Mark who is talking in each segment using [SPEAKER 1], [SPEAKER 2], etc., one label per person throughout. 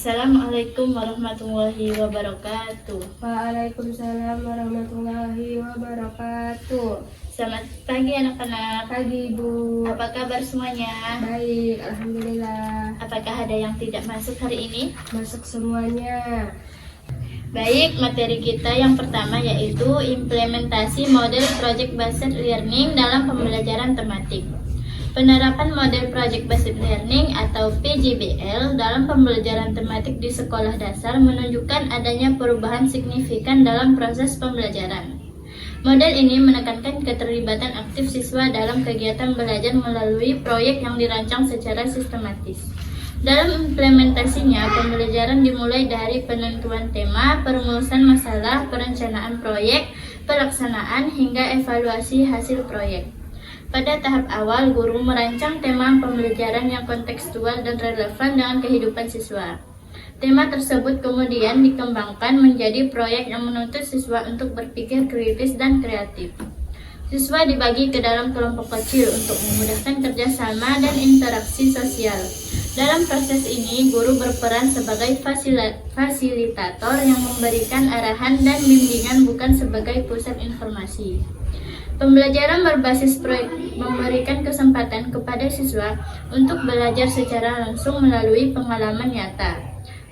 [SPEAKER 1] Assalamualaikum warahmatullahi wabarakatuh.
[SPEAKER 2] Waalaikumsalam warahmatullahi wabarakatuh.
[SPEAKER 1] Selamat pagi anak-anak.
[SPEAKER 2] Pagi Ibu.
[SPEAKER 1] Apa kabar semuanya?
[SPEAKER 2] Baik, alhamdulillah.
[SPEAKER 1] Apakah ada yang tidak masuk hari ini?
[SPEAKER 2] Masuk semuanya.
[SPEAKER 1] Baik, materi kita yang pertama yaitu implementasi model Project Based Learning dalam pembelajaran tematik. Penerapan model Project Based Learning atau PJBL dalam pembelajaran tematik di sekolah dasar menunjukkan adanya perubahan signifikan dalam proses pembelajaran. Model ini menekankan keterlibatan aktif siswa dalam kegiatan belajar melalui proyek yang dirancang secara sistematis. Dalam implementasinya, pembelajaran dimulai dari penentuan tema, perumusan masalah, perencanaan proyek, pelaksanaan, hingga evaluasi hasil proyek. Pada tahap awal, guru merancang tema pembelajaran yang kontekstual dan relevan dengan kehidupan siswa. Tema tersebut kemudian dikembangkan menjadi proyek yang menuntut siswa untuk berpikir kritis dan kreatif. Siswa dibagi ke dalam kelompok kecil untuk memudahkan kerjasama dan interaksi sosial. Dalam proses ini, guru berperan sebagai fasilitator yang memberikan arahan dan bimbingan, bukan sebagai pusat informasi. Pembelajaran berbasis proyek memberikan kesempatan kepada siswa untuk belajar secara langsung melalui pengalaman nyata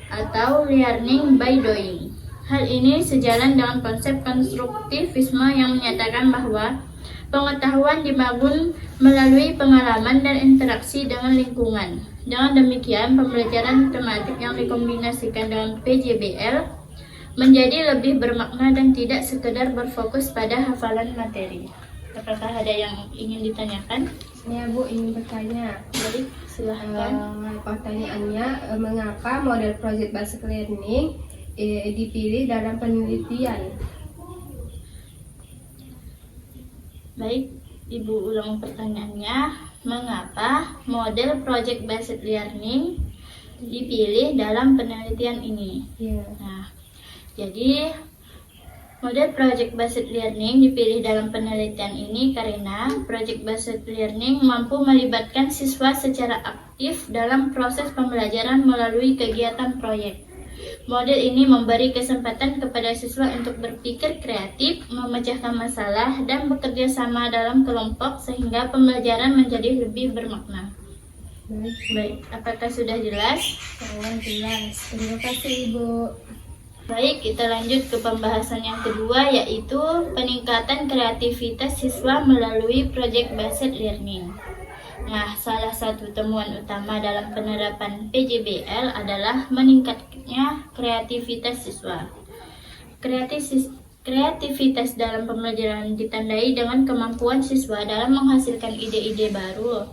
[SPEAKER 1] atau learning by doing. Hal ini sejalan dengan konsep konstruktivisme yang menyatakan bahwa pengetahuan dibangun melalui pengalaman dan interaksi dengan lingkungan. Dengan demikian, pembelajaran tematik yang dikombinasikan dengan PJBL menjadi lebih bermakna dan tidak sekedar berfokus pada hafalan materi. Apakah ada yang ingin ditanyakan?
[SPEAKER 2] Saya Bu ingin bertanya.
[SPEAKER 1] Baik, silahkan.
[SPEAKER 2] Pertanyaannya, mengapa model Project Based Learning dipilih dalam penelitian?
[SPEAKER 1] Baik, Ibu ulang pertanyaannya. Mengapa model Project Based Learning dipilih dalam penelitian ini?
[SPEAKER 2] Ya.
[SPEAKER 1] Nah, jadi model Project Based Learning dipilih dalam penelitian ini karena Project Based Learning mampu melibatkan siswa secara aktif dalam proses pembelajaran melalui kegiatan proyek. Model ini memberi kesempatan kepada siswa untuk berpikir kreatif, memecahkan masalah, dan bekerja sama dalam kelompok sehingga pembelajaran menjadi lebih bermakna. Baik, apakah sudah jelas?
[SPEAKER 2] Jelas. Terima kasih Ibu.
[SPEAKER 1] Baik, kita lanjut ke pembahasan yang kedua, yaitu peningkatan kreativitas siswa melalui Project Based Learning. Nah, salah satu temuan utama dalam penerapan PJBL adalah meningkatnya kreativitas siswa. Kreativitas dalam pembelajaran ditandai dengan kemampuan siswa dalam menghasilkan ide-ide baru,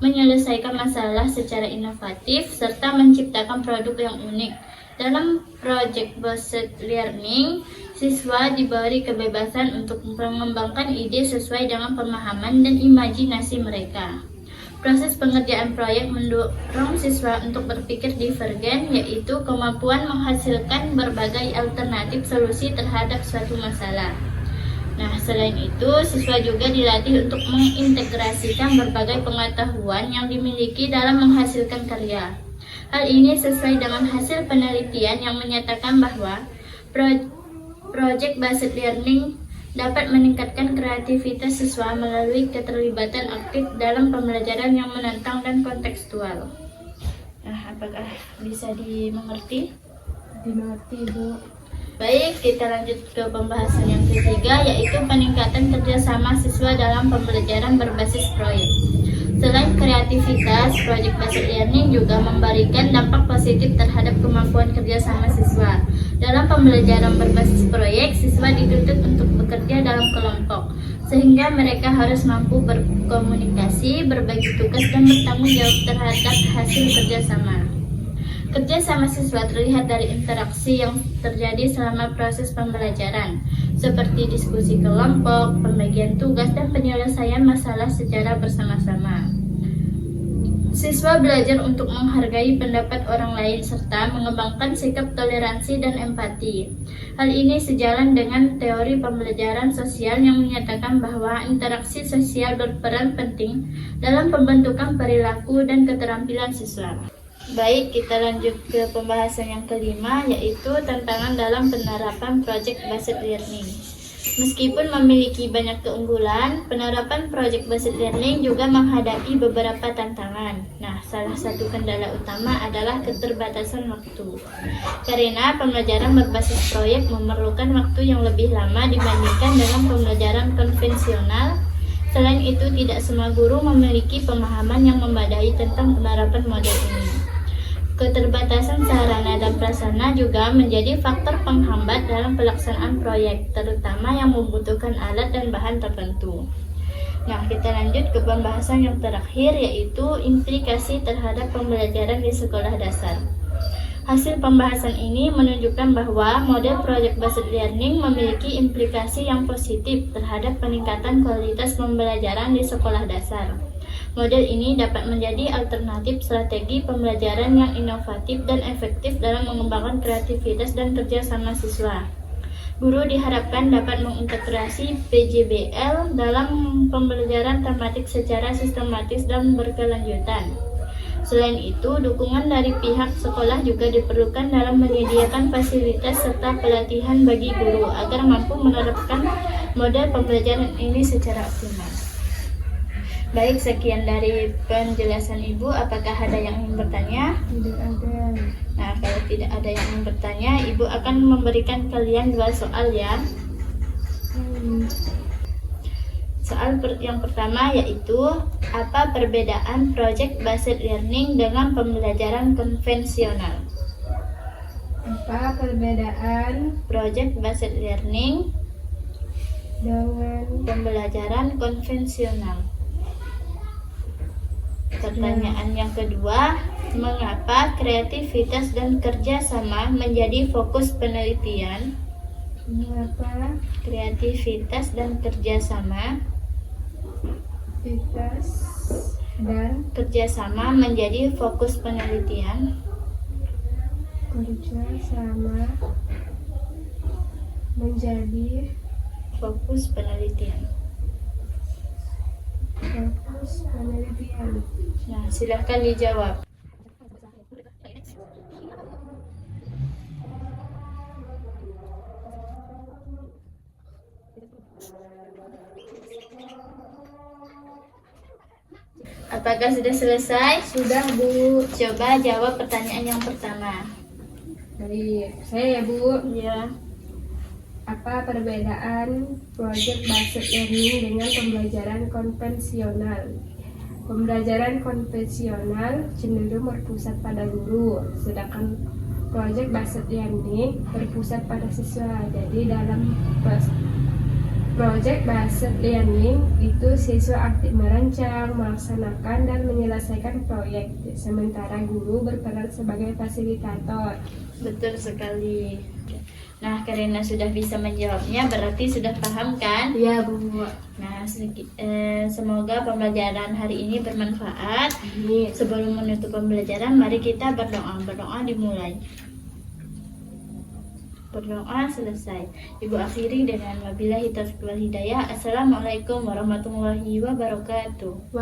[SPEAKER 1] menyelesaikan masalah secara inovatif, serta menciptakan produk yang unik. Dalam Project Based Learning, siswa diberi kebebasan untuk mengembangkan ide sesuai dengan pemahaman dan imajinasi mereka. Proses pengerjaan proyek mendorong siswa untuk berpikir divergen, yaitu kemampuan menghasilkan berbagai alternatif solusi terhadap suatu masalah. Nah, selain itu, siswa juga dilatih untuk mengintegrasikan berbagai pengetahuan yang dimiliki dalam menghasilkan karya. Hal ini sesuai dengan hasil penelitian yang menyatakan bahwa Project Based Learning dapat meningkatkan kreativitas siswa melalui keterlibatan aktif dalam pembelajaran yang menantang dan kontekstual. Nah, apakah bisa dimengerti?
[SPEAKER 2] Dimengerti Bu.
[SPEAKER 1] Baik, kita lanjut ke pembahasan yang ketiga, yaitu peningkatan kerjasama siswa dalam pembelajaran berbasis proyek. Selain kreativitas, Project Based Learning juga memberikan dampak positif terhadap kemampuan kerjasama siswa. Dalam pembelajaran berbasis proyek, siswa dituntut untuk bekerja dalam kelompok, sehingga mereka harus mampu berkomunikasi, berbagi tugas, dan bertanggung jawab terhadap hasil kerjasama. Kerja sama siswa terlihat dari interaksi yang terjadi selama proses pembelajaran, seperti diskusi kelompok, pembagian tugas, dan penyelesaian masalah secara bersama-sama. Siswa belajar untuk menghargai pendapat orang lain serta mengembangkan sikap toleransi dan empati. Hal ini sejalan dengan teori pembelajaran sosial yang menyatakan bahwa interaksi sosial berperan penting dalam pembentukan perilaku dan keterampilan siswa. Baik, kita lanjut ke pembahasan yang kelima, yaitu tantangan dalam penerapan Project Based Learning. Meskipun memiliki banyak keunggulan, penerapan Project Based Learning juga menghadapi beberapa tantangan. Nah, salah satu kendala utama adalah keterbatasan waktu. Karena pembelajaran berbasis proyek memerlukan waktu yang lebih lama dibandingkan dengan pembelajaran konvensional. Selain itu, tidak semua guru memiliki pemahaman yang memadai tentang penerapan model ini. Keterbatasan sarana dan prasarana juga menjadi faktor penghambat dalam pelaksanaan proyek, terutama yang membutuhkan alat dan bahan tertentu. Nah, kita lanjut ke pembahasan yang terakhir, yaitu implikasi terhadap pembelajaran di sekolah dasar. Hasil pembahasan ini menunjukkan bahwa model Project Based Learning memiliki implikasi yang positif terhadap peningkatan kualitas pembelajaran di sekolah dasar. Model ini dapat menjadi alternatif strategi pembelajaran yang inovatif dan efektif dalam mengembangkan kreativitas dan kerjasama siswa. Guru diharapkan dapat mengintegrasi PJBL dalam pembelajaran tematik secara sistematis dan berkelanjutan. Selain itu, dukungan dari pihak sekolah juga diperlukan dalam menyediakan fasilitas serta pelatihan bagi guru agar mampu menerapkan model pembelajaran ini secara optimal. Baik, sekian dari penjelasan Ibu. Apakah ada yang ingin bertanya?
[SPEAKER 2] Tidak ada.
[SPEAKER 1] Nah, kalau tidak ada yang ingin bertanya, Ibu akan memberikan kalian 2 soal ya. Soal yang pertama yaitu, apa perbedaan Project Based Learning dengan pembelajaran konvensional?
[SPEAKER 2] Apa perbedaan
[SPEAKER 1] Project Based Learning
[SPEAKER 2] dengan
[SPEAKER 1] pembelajaran konvensional? Pertanyaan yang kedua, mengapa kreativitas dan kerjasama menjadi fokus penelitian?
[SPEAKER 2] mengapa
[SPEAKER 1] Kreativitas dan kerjasama
[SPEAKER 2] aktivitas dan
[SPEAKER 1] Kerjasama menjadi fokus penelitian.
[SPEAKER 2] kerja sama menjadi
[SPEAKER 1] Fokus penelitian.
[SPEAKER 2] fokus penelitian.
[SPEAKER 1] Nah, silahkan dijawab. Apakah sudah selesai?
[SPEAKER 2] Sudah, Bu.
[SPEAKER 1] Coba jawab pertanyaan yang pertama.
[SPEAKER 2] Baik, saya ya, Bu.
[SPEAKER 1] Ya.
[SPEAKER 2] Apa perbedaan Project Based Learning dengan pembelajaran konvensional? Pembelajaran konvensional cenderung berpusat pada guru, sedangkan Project Based Learning berpusat pada siswa. Jadi dalam Project Based Learning itu siswa aktif merancang, melaksanakan, dan menyelesaikan proyek, sementara guru berperan sebagai fasilitator.
[SPEAKER 1] Betul sekali. Nah, karena sudah bisa menjawabnya, berarti sudah paham kan?
[SPEAKER 2] Iya, Bu.
[SPEAKER 1] Nah, semoga pembelajaran hari ini bermanfaat. Sebelum menutup pembelajaran, mari kita berdoa. Berdoa dimulai. Berdoa selesai. Ibu akhiri dengan wabillahi taufiq wal hidayah. Assalamualaikum warahmatullahi wabarakatuh.